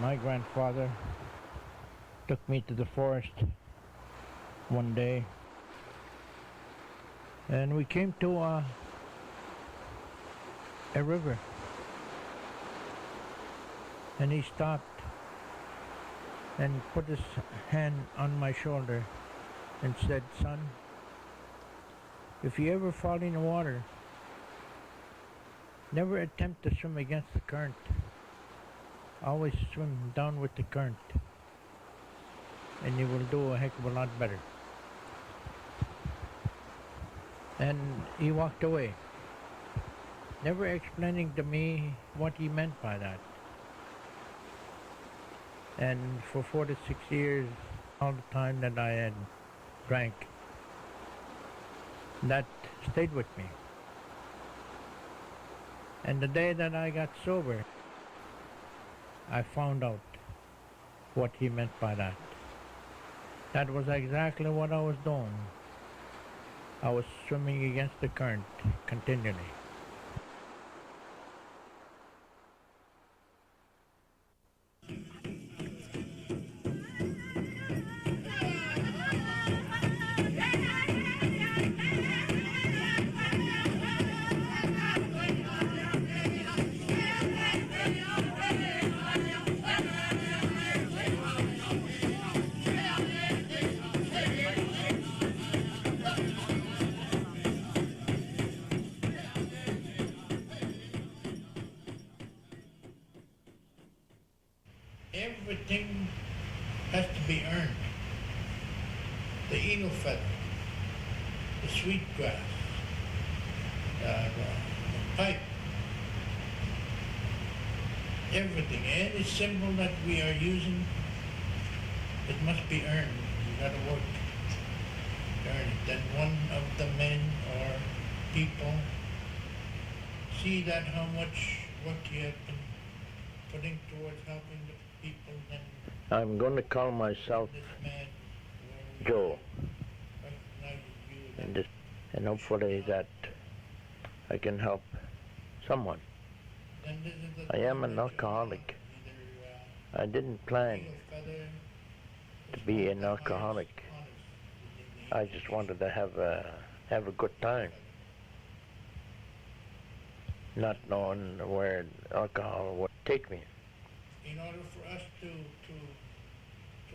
My grandfather took me to the forest one day, and we came to a river, and he stopped and put his hand on my shoulder and said, "Son, if you ever fall in the water, never attempt to swim against the current. Always swim down with the current, and you will do a heck of a lot better." And he walked away, never explaining to me what he meant by that. And for 46 years, all the time that I had drank, that stayed with me. And the day that I got sober, I found out what he meant by that. That was exactly what I was doing. I was swimming against the current continually. Everything has to be earned. The eagle feather, the sweetgrass, the pipe, everything, any symbol that we are using, it must be earned. You gotta work to earn it. Then one of the men or people see that how much work you have been putting towards helping the people, then I'm going to call myself Joe, and hopefully that I can help someone. I am an alcoholic. I didn't plan to be an alcoholic. I just wanted to have a good time, not knowing where alcohol would take me. In order for us to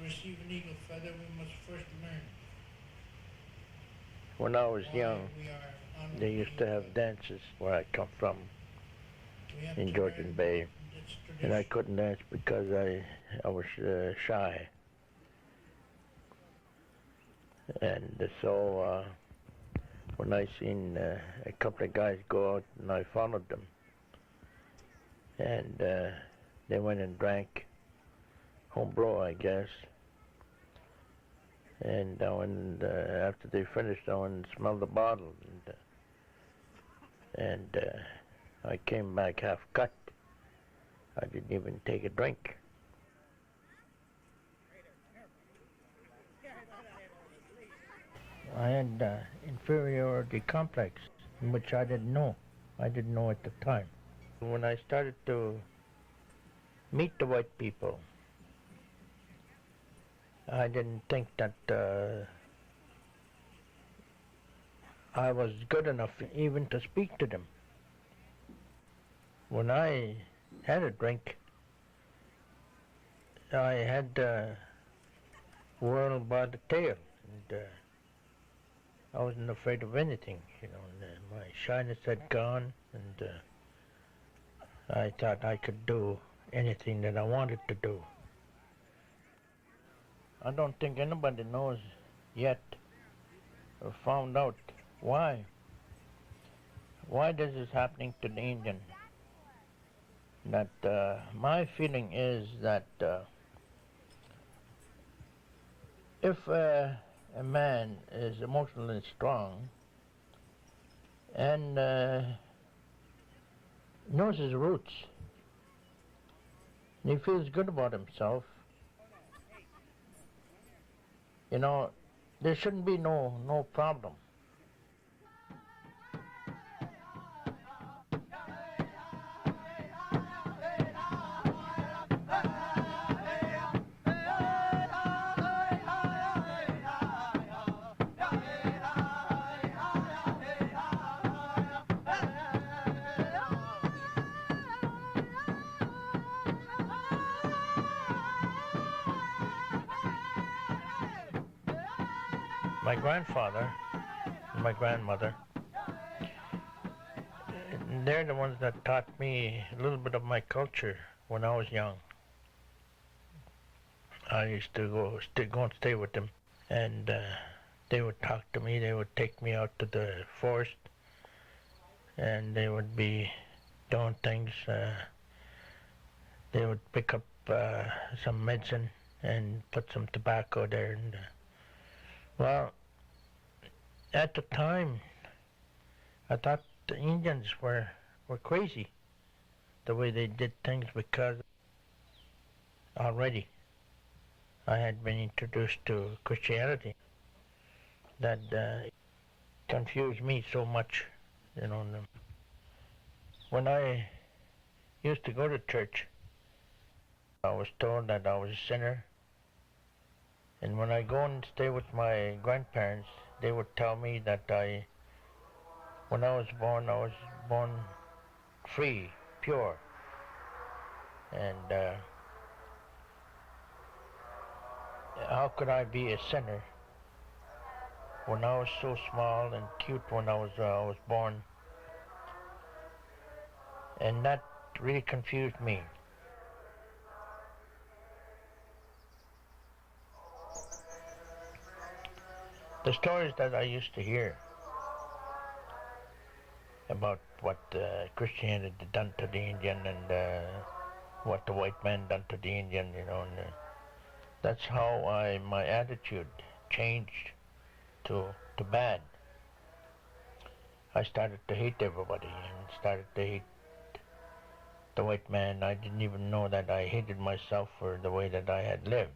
receive an eagle feather, we must first learn. When I was young, they used to have dances where I come from in Georgian Bay, and I couldn't dance because I was shy. And so when I seen a couple of guys go out, and I followed them, and they went and drank homebrew, I guess. And I went, after they finished, I went and smelled the bottle, and I came back half cut. I didn't even take a drink. I had inferiority complex, which I didn't know. I didn't know at the time. When I started to meet the white people, I didn't think that I was good enough even to speak to them. When I had a drink, I had the world by the tail, and I wasn't afraid of anything, you know. And, my shyness had gone, and I thought I could do anything that I wanted to do. I don't think anybody knows yet or found out why. Why this is happening to the Indian. That my feeling is that if a man is emotionally strong and knows his roots, and he feels good about himself, you know, there shouldn't be no problem. my grandfather and my grandmother, they're the ones that taught me a little bit of my culture when I was young. I used to go and stay with them, and they would talk to me. They would take me out to the forest, and they would be doing things. They would pick up some medicine and put some tobacco there. And well, at the time, I thought the Indians were crazy the way they did things, because already I had been introduced to Christianity that confused me so much, you know. When I used to go to church, I was told that I was a sinner, and when I go and stay with my grandparents, they would tell me that when I was born free, pure, and how could I be a sinner when I was so small and cute when I was born? And that really confused me. The stories that I used to hear about what Christianity done to the Indian, and what the white man done to the Indian, you know, and that's how my attitude changed to bad. I started to hate everybody and started to hate the white man. I didn't even know that I hated myself for the way that I had lived.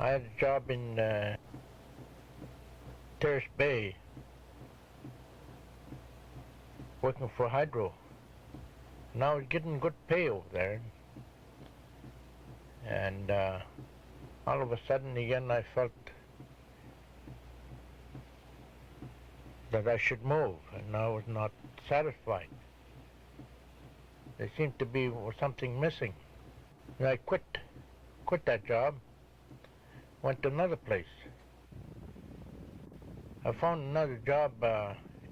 I had a job in Terrace Bay working for Hydro, and I was getting good pay over there. And all of a sudden again I felt that I should move, and I was not satisfied. There seemed to be something missing. And I quit that job, went to another place. I found another job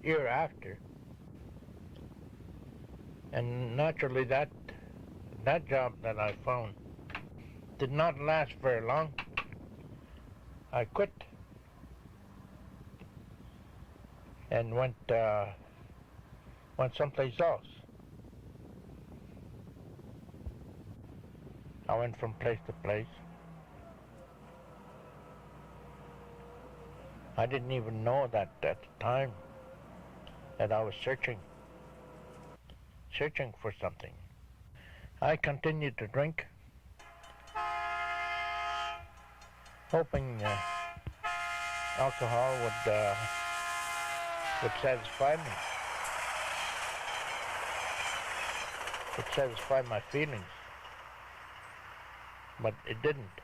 year after, and naturally that job that I found did not last very long. I quit and went someplace else. I went from place to place. I didn't even know that at the time that I was searching for something. I continued to drink, hoping alcohol would satisfy me, would satisfy my feelings, but it didn't.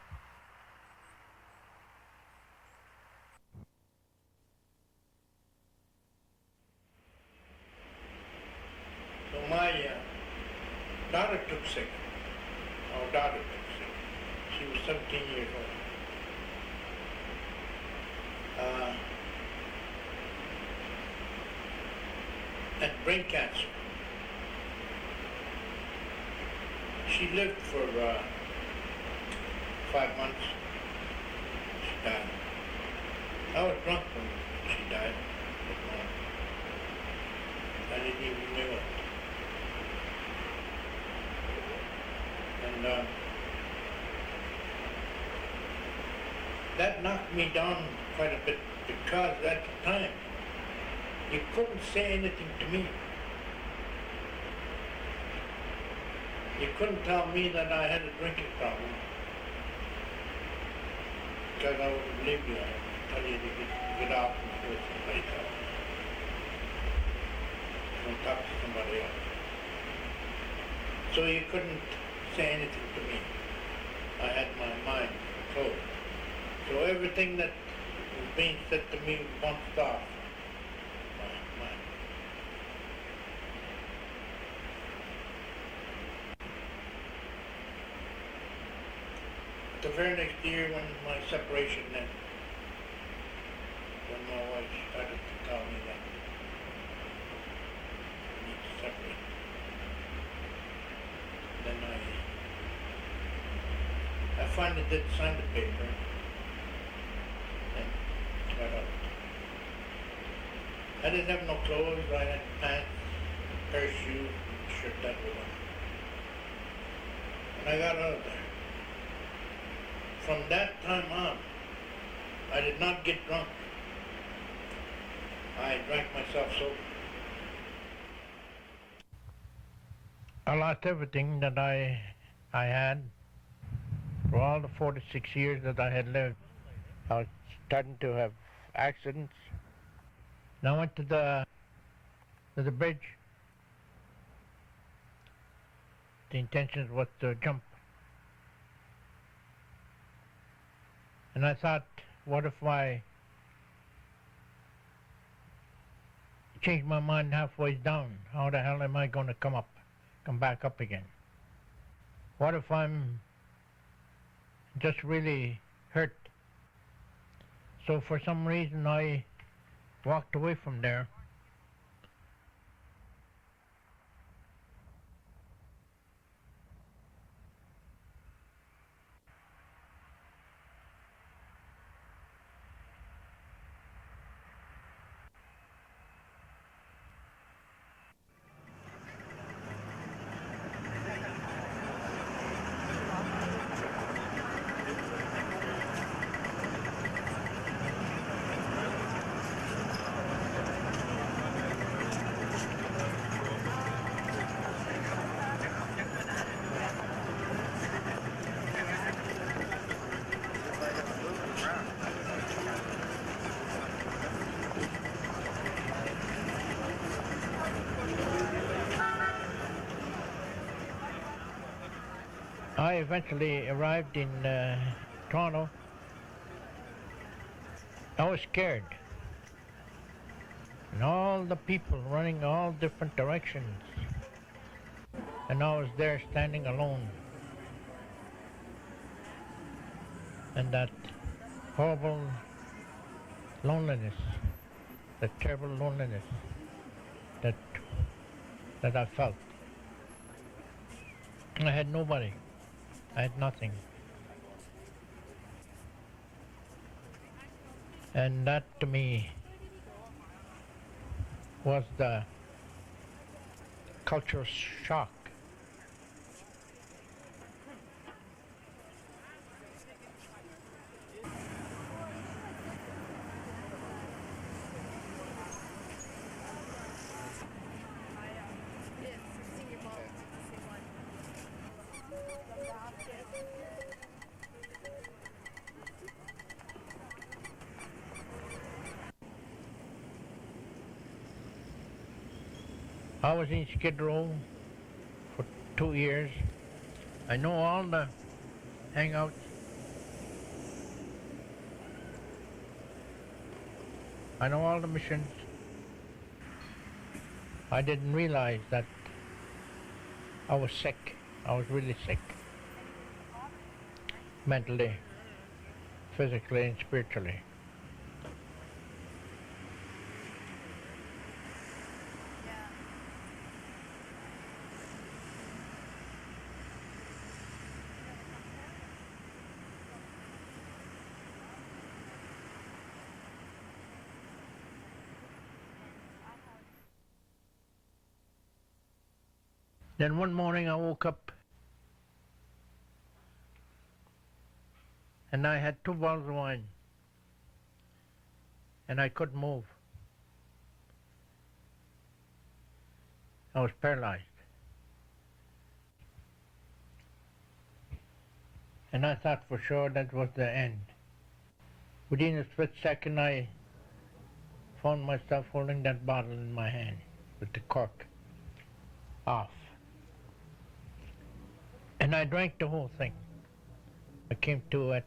So my daughter took sick. Our daughter took sick. She was 17 years old. Had brain cancer. She lived for 5 months. She died. I was drunk when she died. I didn't even know it. And that knocked me down quite a bit, because at the time You couldn't say anything to me. You couldn't tell me that I had a drinking problem. Because I would believe you. I would tell you to get out and do it someplace else. Don't talk to somebody else. So you couldn't say anything to me. I had my mind closed. So everything that was being said to me bounced off my mind. The very next year when my separation ended, when my wife started to tell me that we need to separate, then I finally did sign the paper and got out. I didn't have no clothes, I had pants, a pair of shoes, and a shirt that was on. And I got out of there. From that time on, I did not get drunk. I drank myself sober. I lost everything that I had for all the 46 years that I had lived. I was starting to have accidents. And I went to the bridge. The intention was to jump. And I thought, what if I change my mind halfway down? How the hell am I going to come back up again? What if I'm just really hurt? So for some reason I walked away from there. I eventually arrived in Toronto. I was scared. And all the people running all different directions. And I was there standing alone. And that horrible loneliness, that terrible loneliness that I felt. I had nobody. I had nothing. And that to me was the cultural shock. I was in Skid Row for 2 years. I know all the hangouts. I know all the missions. I didn't realize that I was sick. I was really sick. Mentally, physically, and spiritually. Then one morning I woke up and I had 2 bottles of wine and I couldn't move. I was paralyzed. And I thought for sure that was the end. Within a split second, I found myself holding that bottle in my hand with the cork off. And I drank the whole thing. I came to at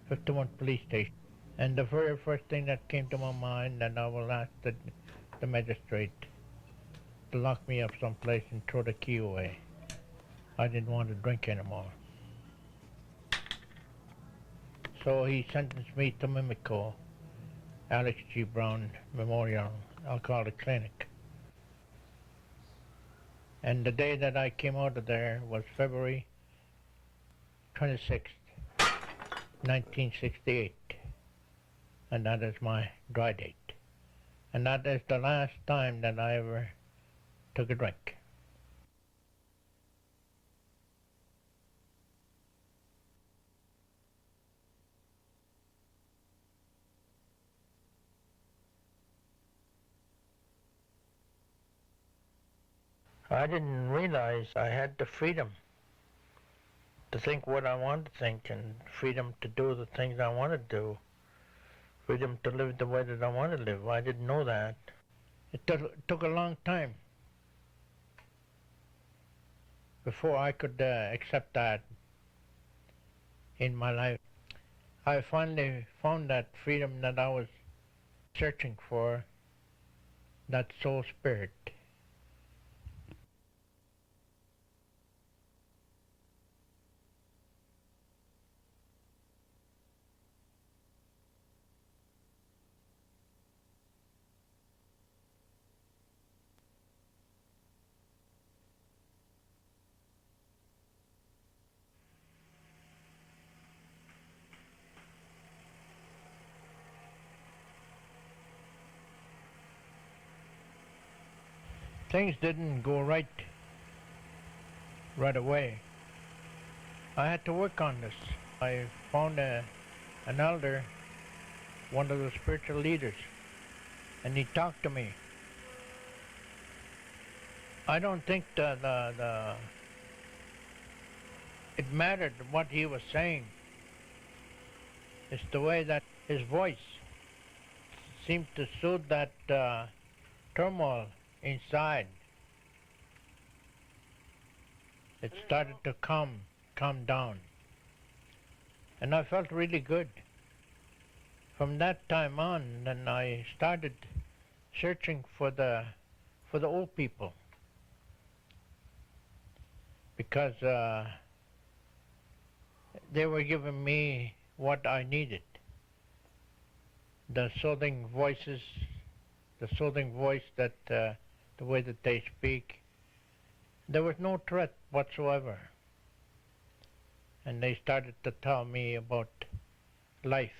51 police station. And the very first thing that came to my mind, that I will ask the magistrate to lock me up someplace and throw the key away. I didn't want to drink anymore. So he sentenced me to Mimico, Alex G. Brown Memorial Alcoholic Clinic. And the day that I came out of there was February 26th, 1968. And that is my dry date. And that is the last time that I ever took a drink. I didn't realize I had the freedom to think what I wanted to think, and freedom to do the things I wanted to do, freedom to live the way that I wanted to live. I didn't know that. It took a long time before I could accept that in my life. I finally found that freedom that I was searching for, that soul spirit. Things didn't go right away. I had to work on this. I found an elder, one of the spiritual leaders, and he talked to me. I don't think it mattered what he was saying. It's the way that his voice seemed to soothe that turmoil inside. It started to calm down. And I felt really good. From that time on, then I started searching for the old people. Because they were giving me what I needed. The soothing voices, the soothing voice that the way that they speak, there was no threat whatsoever. And they started to tell me about life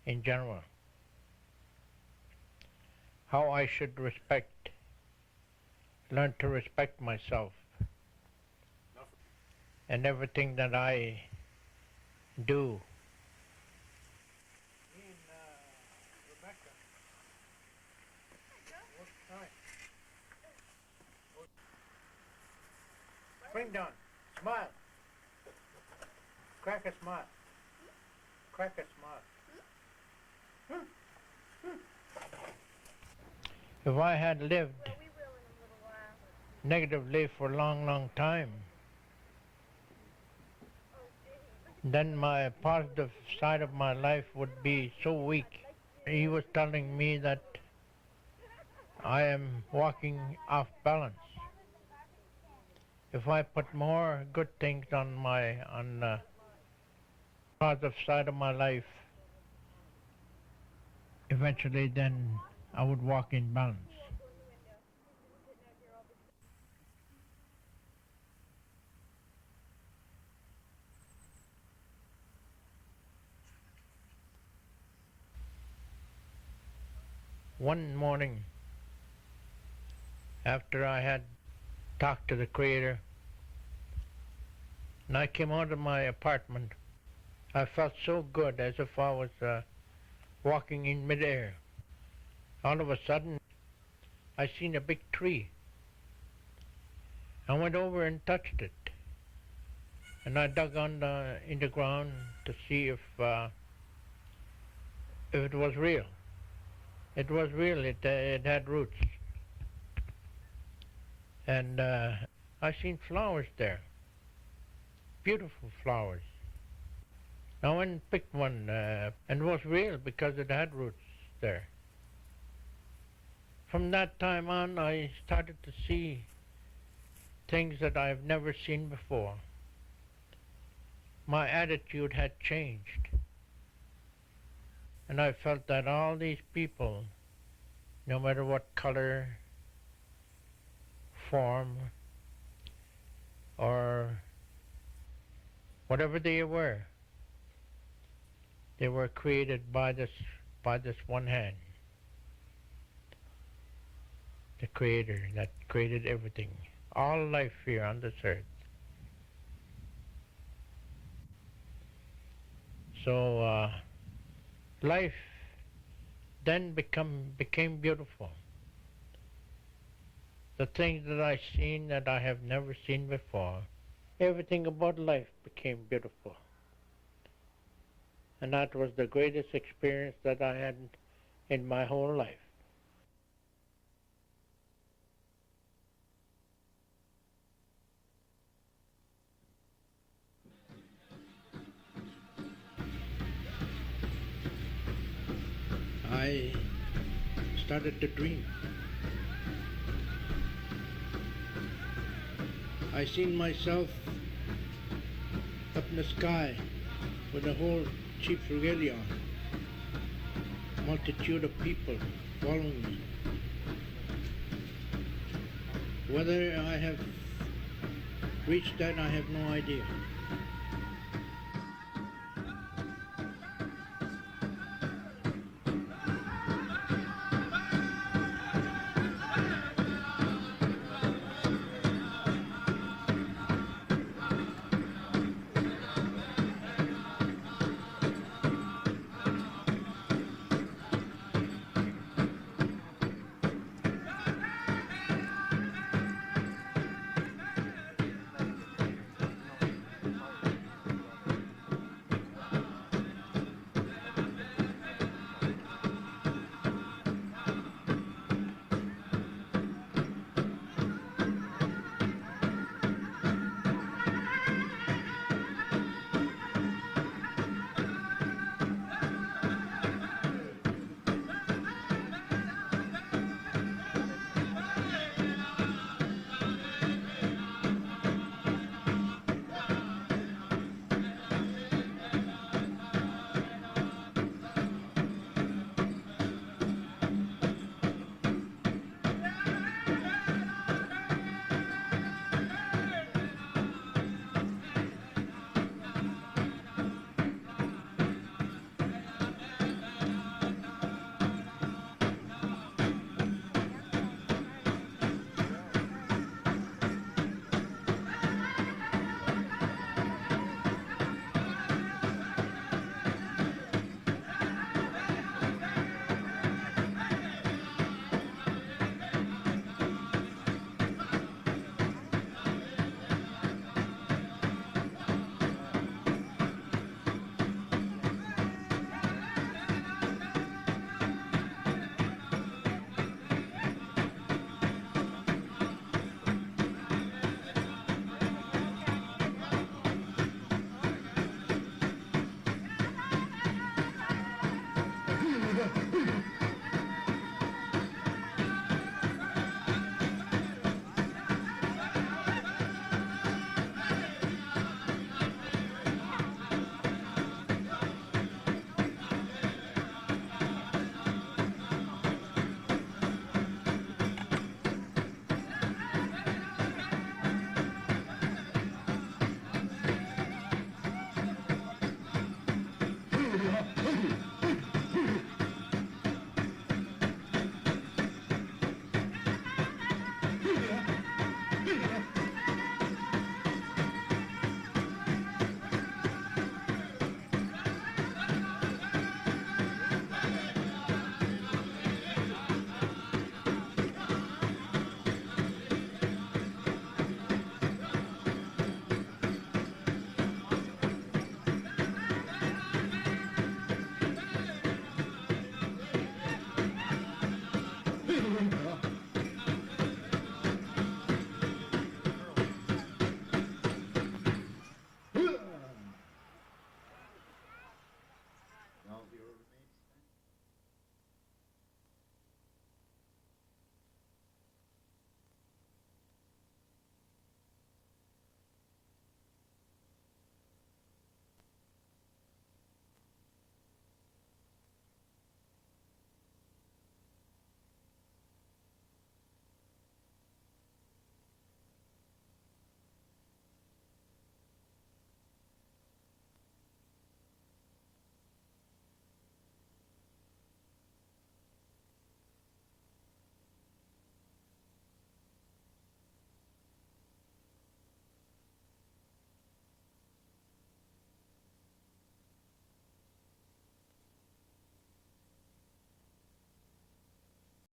in general, how I should learn to respect myself, and everything that I do. Me and Rebecca, what time? Spring down, smile. Crack a smile. Crack a smile. If I had lived negatively for a long, long time, then my positive side of my life would be so weak. He was telling me that I am walking off balance. If I put more good things on the positive side of my life, eventually then I would walk in balance. One morning, after I had talked to the Creator, and I came out of my apartment, I felt so good, as if I was walking in midair. All of a sudden, I seen a big tree I went over and touched it, and I dug in the ground to see if it was real. It was real. It had roots, and I seen flowers there, beautiful flowers. I went and picked one, and it was real because it had roots there. From that time on, I started to see things that I've never seen before. My attitude had changed, and I felt that all these people, no matter what color, form, or whatever they were created by this one hand, the Creator that created everything, all life here on this earth. So life then became beautiful. The things that I seen that I have never seen before, everything about life became beautiful. And that was the greatest experience that I had in my whole life. I started to dream. I seen myself up in the sky with a whole chief's regalia on, multitude of people following me. Whether I have reached that, I have no idea.